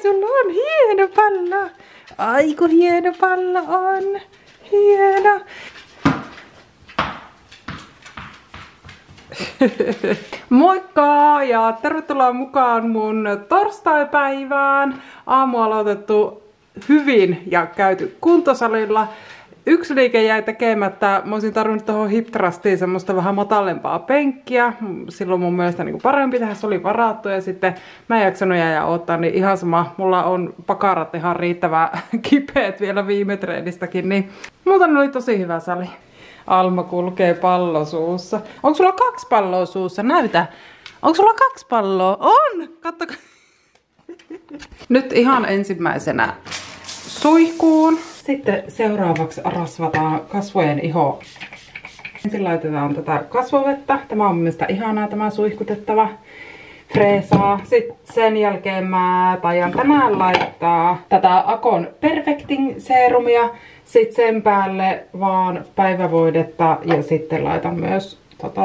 sulla on hieno pallo. Aiku hieno pallo on. Hieno. Moikka ja tervetuloa mukaan mun torstaipäivään. Aamu on aloitettu hyvin ja käyty kuntosalilla. Yksi liike jäi tekemättä. Mä olisin tarvinnut tuohon hip thrustiin semmoista vähän matalempaa penkkiä. Silloin mun mielestä niin parempi tehdä, se oli varattu ja sitten mä en jaksanut jäädä odottaa, niin ihan sama. Mulla on pakarat ihan riittävää kipeät vielä viime treenistäkin, niin muuten oli tosi hyvä sali. Alma kulkee pallo suussa. Onko sulla 2 palloa suussa? Näytä. Onko sulla 2 palloa? On! Kattokaa. Nyt ihan ensimmäisenä suihkuun. Sitten seuraavaksi rasvataan kasvojen iho. Ensin laitetaan tätä kasvovettä. Tämä on mun mielestä ihanaa, tämä suihkutettava freesaa. Sitten sen jälkeen mä taian tänään laittaa tätä Akon Perfecting serumia. Sitten sen päälle vaan päivävoidetta ja sitten laitan myös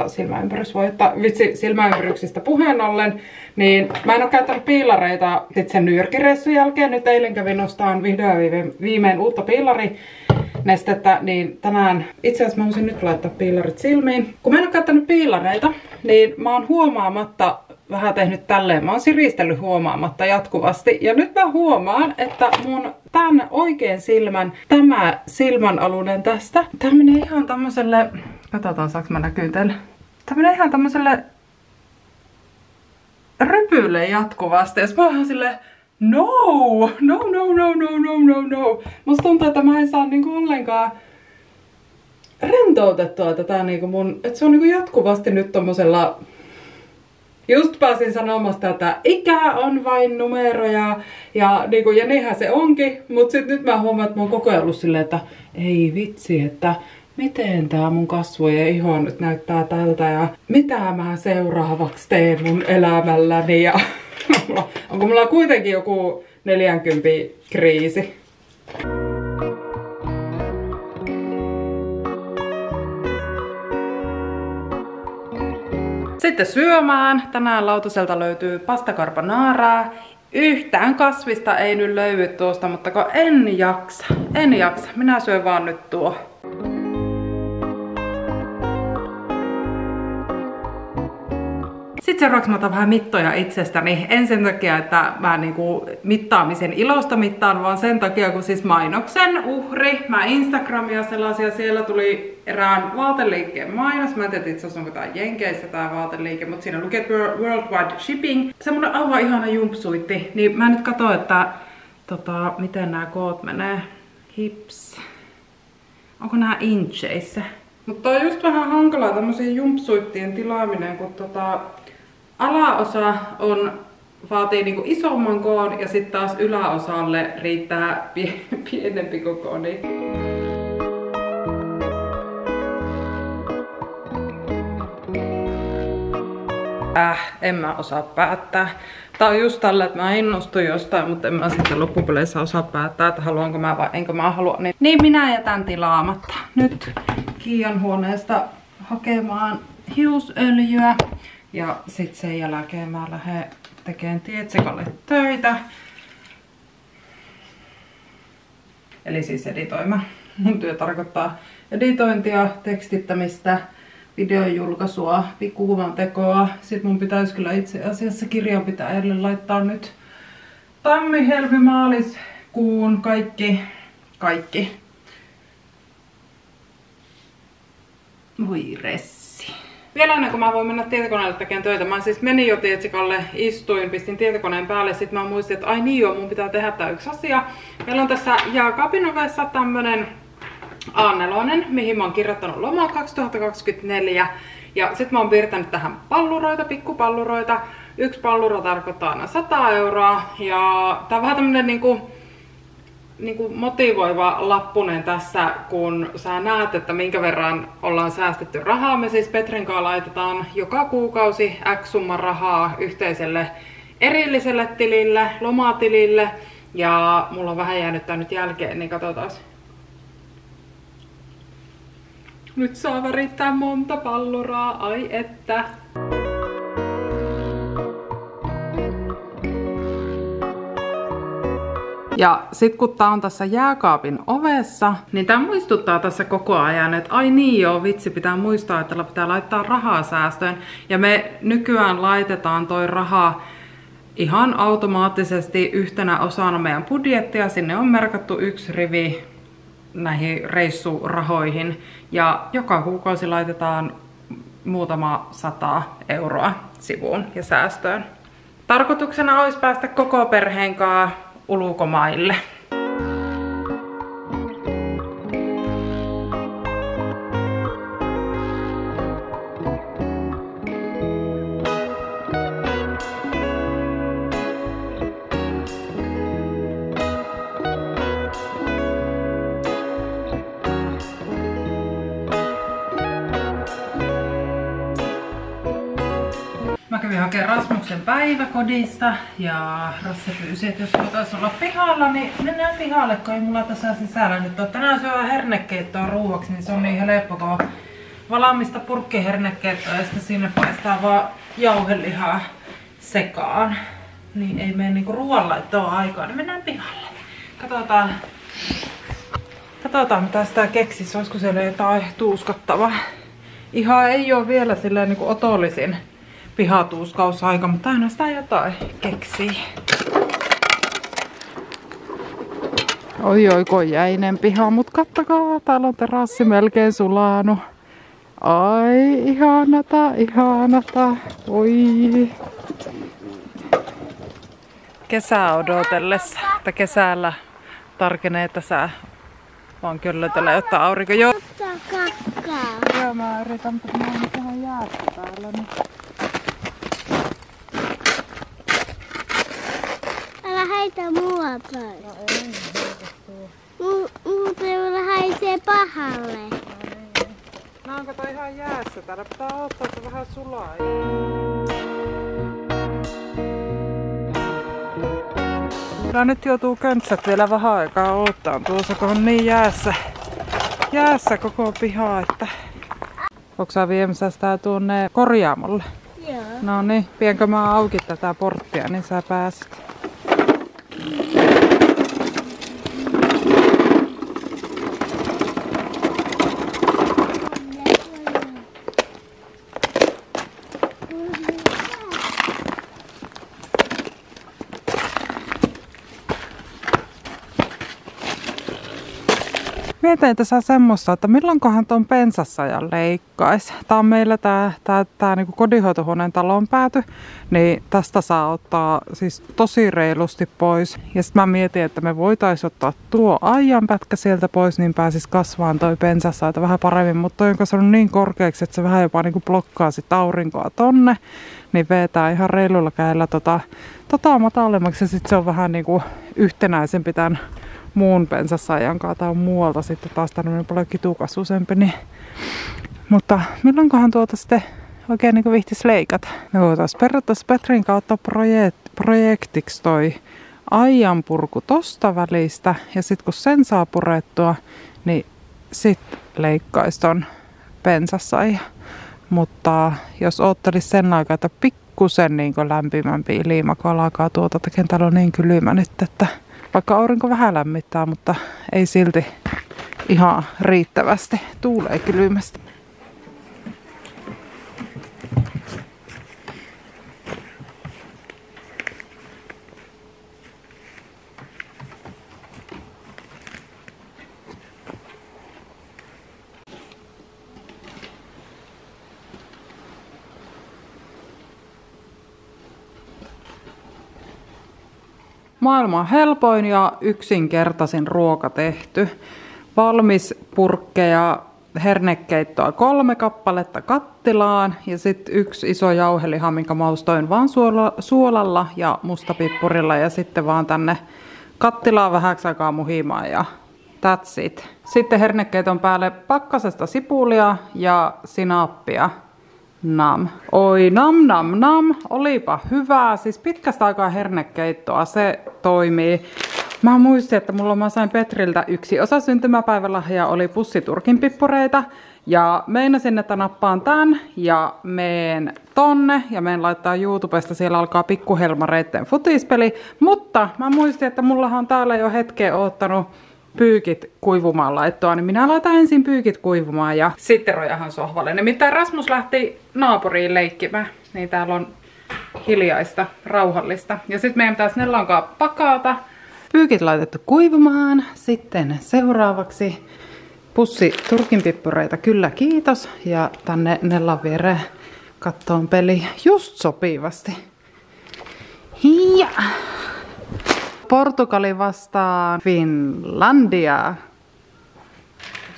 silmäympärysvoidetta. Vitsi, silmäympyryksistä puheen ollen, niin mä en oo käyttänyt piilareita sit sen New Yorkin reissun jälkeen. Nyt eilen kävin ostamaan vihdoin viimein uutta piilarinestettä, niin tänään itse asiassa mä voisin nyt laittaa piilarit silmiin. Kun mä en oo käyttänyt piilareita, niin mä oon huomaamatta vähän tehnyt tälleen. Mä oon siristellyt huomaamatta jatkuvasti. Ja nyt mä huomaan, että mun tän oikean silmän, tämä silmänalunen tästä, tää menee ihan tämmöselle, katsotaan saaks mä näkyyn teille. Tää menee ihan tämmöselle rypylle jatkuvasti. Ja mä oon ihan silleen, no. Musta tuntuu, että mä en saa niinku ollenkaan rentoutettua tätä niinku mun, että se on niinku jatkuvasti nyt tommosella. Just pääsin sanomasta, että ikä on vain numeroja ja niinhän se onkin, mutta sitten nyt mä huomaan, että mä oon koko ajan ollut silleen, että ei vitsi, että miten tää mun kasvo ja iho nyt näyttää tältä ja mitä mä seuraavaksi teen mun elämälläni ja onko mulla kuitenkin joku 40 kriisi. Sitten syömään. Tänään lautaselta löytyy pasta carbonara. Yhtään kasvista ei nyt löydy tuosta, mutta en jaksa. Minä syön vaan nyt tuo. Sitten seuraavaksi mä otan vähän mittoja itsestäni. En sen takia, että mä niinku mittaamisen ilosta mittaan, vaan sen takia, kun siis mainoksen uhri. Mä Instagramia sellaisia, siellä tuli erään vaateliikkeen mainos. Mä en tiedä itse asiassa onko tää Jenkeissä tää vaateliike, mutta siinä lukee Worldwide Shipping. Semmonen aivan ihana jumpsuitti. Niin mä nyt katson, että miten nämä koot menee. Hips. Onko nää incheissä? Mutta on just vähän hankalaa tämmösiä jumpsuittien tilaaminen, kun alaosa vaatii niinku isomman koon ja sitten taas yläosalle riittää pienempi koko. Niin. En mä osaa päättää. Tää on just tällä, että mä innostun jostain, mutta en mä sitten loppupeleissä osaa päättää, että haluanko mä vai enkö mä halua. Niin minä jätän tilaamatta. Nyt Kiian huoneesta hakemaan hiusöljyä. Ja sit sen jälkeen mä lähden tekemään Tietsikalle töitä. Eli siis editoimaan. Mun työ tarkoittaa editointia, tekstittämistä, videon julkaisua, pikkukuvan tekoa. Sitten mun pitäisi kyllä itse asiassa kirjanpitäjälle laittaa nyt tammi, helmi, maaliskuun kaikki. Voi ressi. Vielä ennen kuin mä voin mennä tietokoneelle tekemään töitä, mä siis menin jo Tietsikalle, istuin, pistin tietokoneen päälle, sit mä muistin, että ai niin joo, mun pitää tehdä tää yksi asia. Meillä on tässä jääkaapin ovessa tämmönen A4, mihin mä oon kirjoittanut lomaa 2024. Ja sit mä oon piirtänyt tähän palluroita, pikkupalluroita. Yksi palluro tarkoittaa aina 100 €. Ja tää on vähän tämmönen niinku motivoiva lappunen tässä, kun sä näet, että minkä verran ollaan säästetty rahaa. Me siis Petrin kanssa laitetaan joka kuukausi X summa rahaa yhteiselle erilliselle tilille, lomatilille. Ja mulla on vähän jäänyt tää nyt jälkeen, niin katsotaan. Nyt saa värittää monta palluraa, ai että. Ja sit kun tää on tässä jääkaapin ovessa, niin tää muistuttaa tässä koko ajan, että ai niin joo, vitsi, pitää muistaa, että pitää laittaa rahaa säästöön. Ja me nykyään laitetaan toi raha ihan automaattisesti yhtenä osana meidän budjettia. Sinne on merkattu 1 rivi näihin reissurahoihin. Ja joka kuukausi laitetaan muutama 100 euroa sivuun ja säästöön. Tarkoituksena olisi päästä koko perheen kanssa ulkomaille. Mä kävin hakemaan Rasmuksen päiväkodista ja Rasse pyysi, että jos voitaisiin olla pihalla, niin mennään pihalle, kun ei mulla tässä sisällä nyt ole. Tänään syö hernekeittoa ruuaksi, niin se on niin helppo, kun valaamista purkkihernekeittoa ja sitten sinne paistaa vaan jauhelihaa sekaan. Niin ei mene niinku ruoanlaittoon aikaa, niin mennään pihalle. Katsotaan mitä sitä keksisi, olisiko siellä jotain tuuskattavaa. Ihan ei ole vielä silleen niinku otollisin pihatuuskausaika, mutta aina sitä jotain keksii. Oi, kun jäinen piha, mut kattakaa, täällä on terassi melkein sulanut. Ai, ihanata, oi. Kesää odotellessa, että kesällä tarkenee tässä vaan köllötellä, jotta aurinko joo. Joo, mä yritän, mutta mä oon ihan jäätä täällä. Niin. Älä heitä mua päin. No ei, heitä tuo. Muuten haisee pahalle. No onko toi ihan jäässä? Täällä pitää odottaa, että vähän sulaa. Kyllä nyt joutuu köntsät vielä vähän aikaa odottaa tuossa, kun on niin jäässä koko piha, että... Onko sä viemässä sitä tuonne korjaamolle? Joo. No niin, pienkö mä auki tätä porttia, niin sä pääset. Mietin tässä semmoista, että milloinkohan ton pensasajan leikkaisi. Tää on meillä tää niinku kodinhoitohuoneen talon pääty, niin tästä saa ottaa siis tosi reilusti pois. Ja sit mä mietin, että me voitais ottaa tuo aijanpätkä sieltä pois, niin pääsis kasvaan toi pensasaita vähän paremmin. Mutta toi on kasvanut niin korkeaksi, että se vähän jopa niinku blokkaa sit aurinkoa tonne. Niin vetää ihan reilulla kädellä matalemmaksi ja sit se on vähän niinku yhtenäisempi tän muun pensasajan kanssa. Tää on muualta sitten taas tämmönen paljon kitukasvuisempi. Niin. Mutta milloinkohan tuota sitten oikein niin vihtis leikata? Me voitais periaatteessa Petrin kautta projektiksi toi aijanpurku tosta välistä. Ja sit kun sen saa purettua, niin sit leikkais ton pensasajan. Mutta jos oottelis sen aikaa, että pikkusen niin lämpimämpi ilma, kun alkaa tuota tekemään, täällä on niin kylmä nyt, että vaikka aurinko vähän lämmittää, mutta ei silti ihan riittävästi. Tuulee kylmästi. Maailman helpoin ja yksinkertaisin ruoka tehty. Valmis purkkeja hernekeittoa 3 kappaletta kattilaan ja sitten 1 iso jauheliha, minkä maustoin vaan suolalla ja mustapippurilla ja sitten vaan tänne kattilaan vähäksi aikaa muhimaan ja that's it. Sitten hernekeiton päälle pakkasesta sipulia ja sinappia. Nam. Oi nam. Olipa hyvää. Siis pitkästä aikaa hernekeittoa. Se toimii. Mä muistin, että mä sain Petriltä yksi osa syntymäpäivälahjaa, oli pussi turkinpippureita. Ja meinasin, että nappaan tän ja meen tonne ja meen laittaa YouTubesta, siellä alkaa pikkuhelmareitten futispeli. Mutta mä muistin, että mullahan on täällä jo hetken oottanut pyykit kuivumaan laittoa, niin minä laitan ensin pyykit kuivumaan ja sitten rojahan sohvalle. Nimittäin Rasmus lähti naapuriin leikkimään, niin täällä on hiljaista, rauhallista. Ja sitten meidän pitäisi Nellankaan pakata. Pyykit laitettu kuivumaan. Sitten seuraavaksi pussi turkinpippureita, kyllä kiitos. Ja tänne Nellan viereen kattoon peli just sopivasti. Ja Portugali vastaan Finlandia. Onko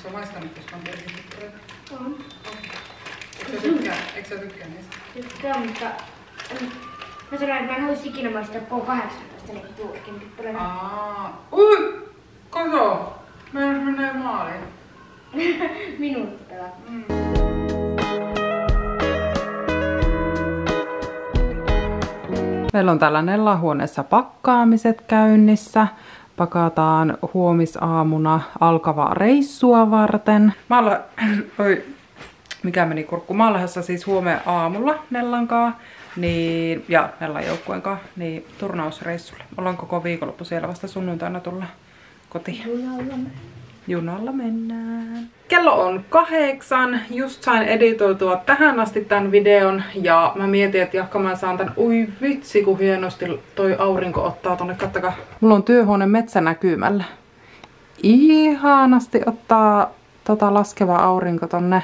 sä maistanut koskaan turkinpippureita? On. Eikö sä tykkää niistä? Tykkään, mutta mä sanoin, että mä en haluaisi ikinä maistaa K18 niin turkinpippureita. Ui! Kato! Meidän menee maaliin. Minuutti pelaa. Meillä on täällä Nellan huoneessa pakkaamiset käynnissä. Pakataan huomisaamuna alkavaa reissua varten. Mikä meni kurkku? Mä oon lähdössä siis huomenna aamulla Nellankaa ja Nellan joukkueen kanssa niin turnausreissulle. Ollaan koko viikonloppu siellä, vasta sunnuntaina tullaan kotiin. Junalla mennään. Kello on 8. Just sain editoitua tähän asti tämän videon. Ja mä mietin, että jahka mä saan tän. Ui vitsi, kun hienosti toi aurinko ottaa tonne. Kattakaa. Mulla on työhuone metsänäkymällä. Ihanasti ottaa laskeva aurinko tonne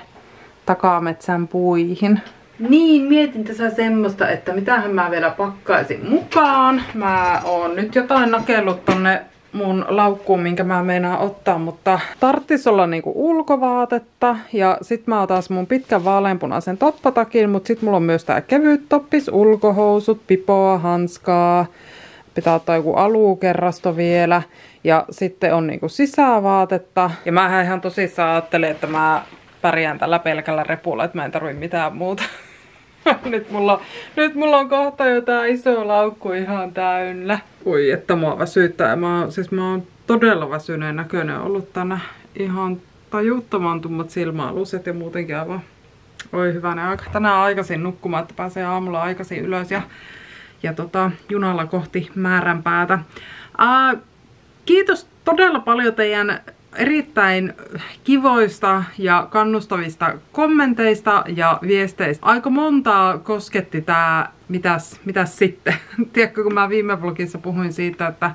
takametsän puihin. Niin, mietin tässä semmoista, että mitähän mä vielä pakkaisin mukaan. Mä oon nyt jotain nakellut tonne mun laukkuun, minkä mä meinaan ottaa, mutta tarttis olla niinku ulkovaatetta. Ja sit mä otan mun pitkän vaaleanpunaisen toppatakin, mutta sit mulla on myös tää kevyt toppis, ulkohousut, pipoa, hanskaa. Pitää ottaa joku alukerrasto vielä. Ja sitten on niinku sisävaatetta. Ja mä ihan tosissaan ajattelen, että mä pärjään tällä pelkällä repulla, että mä en tarvi mitään muuta. Nyt mulla on kohta jotain iso laukku ihan täynnä. Ui, että mua väsyttää. Mä oon todella väsyneen näköinen ollut tänä. Ihan tajuttoman tummat silmäaluset ja muutenkin aivan. Oi hyvänen aika. Tänään aikaisin nukkumaan, että pääsee aamulla aikaisin ylös ja junalla kohti määränpäätä. Kiitos todella paljon teidän erittäin kivoista ja kannustavista kommenteista ja viesteistä. Aika montaa kosketti tää mitäs sitten. Tiedätkö, kun mä viime vlogissa puhuin siitä, että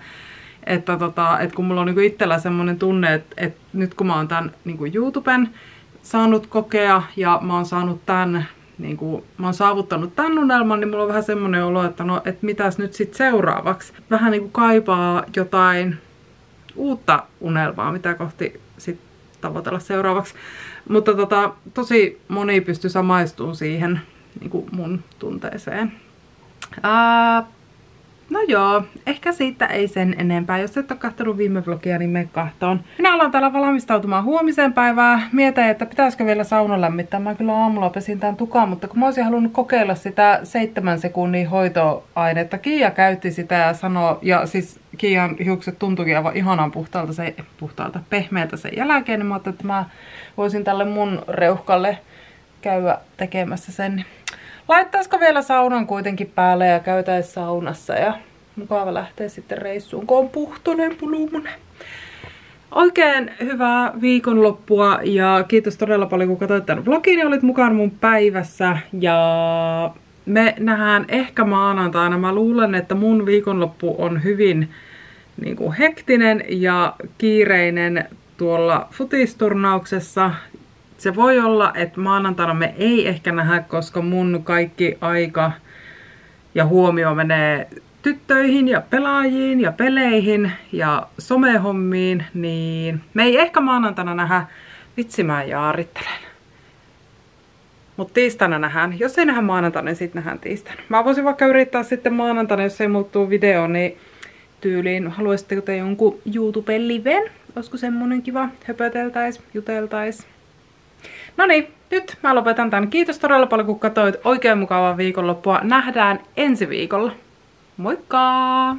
kun mulla on niinku itsellä semmonen tunne, että nyt kun mä oon tän niinku YouTuben saanut kokea ja mä oon saanut mä oon saavuttanut tän unelman, niin mulla on vähän semmonen olo, että et mitäs nyt sit seuraavaksi. Vähän niinku kaipaa jotain uutta unelmaa, mitä kohti sit tavoitella seuraavaksi. Mutta tosi moni pystyi samaistumaan siihen niin mun tunteeseen. No joo, ehkä siitä ei sen enempää. Jos et ole katsonut viime vlogia, niin mene kahtoon. Minä alan täällä valmistautumaan huomiseen päivään. Mietin, että pitäisikö vielä sauna lämmittää. Mä kyllä aamulla pesin tämän tukaan, mutta kun mä olisin halunnut kokeilla sitä 7 sekunnin hoitoainetta. Kiia käytti sitä ja sanoi, ja siis Kiian hiukset tuntuikin aivan ihanan pehmeältä sen jälkeen, niin mä ajattelin, että mä voisin tälle mun reuhkalle käydä tekemässä sen. Laittaisiko vielä saunan kuitenkin päälle ja käytäis saunassa ja mukava lähteä sitten reissuun, kun on puhtoinen pulumunen. Oikein hyvää viikonloppua ja kiitos todella paljon, kun katsoit tämän vlogin ja olit mukana mun päivässä. Ja me nähdään ehkä maanantaina. Mä luulen, että mun viikonloppu on hyvin hektinen ja kiireinen tuolla futisturnauksessa. Se voi olla, että maanantaina me ei ehkä nähdä, koska mun kaikki aika ja huomio menee tyttöihin ja pelaajiin ja peleihin ja somehommiin, niin me ei ehkä maanantaina nähdä. Vitsi, mä jaarittelen. Mutta tiistaina nähdään. Jos ei nähdä maanantaina, niin sitten nähdään tiistaina. Mä voisin vaikka yrittää sitten maanantaina, jos ei muuttuu video, niin tyyliin haluaisitteko te jonkun YouTube-liven? Olisiko semmonen kiva? Höpöteltäis, juteltais. No niin, nyt mä lopetan tän. Kiitos todella paljon, kun katsoit. Oikein mukavaa viikonloppua. Nähdään ensi viikolla. Moikka!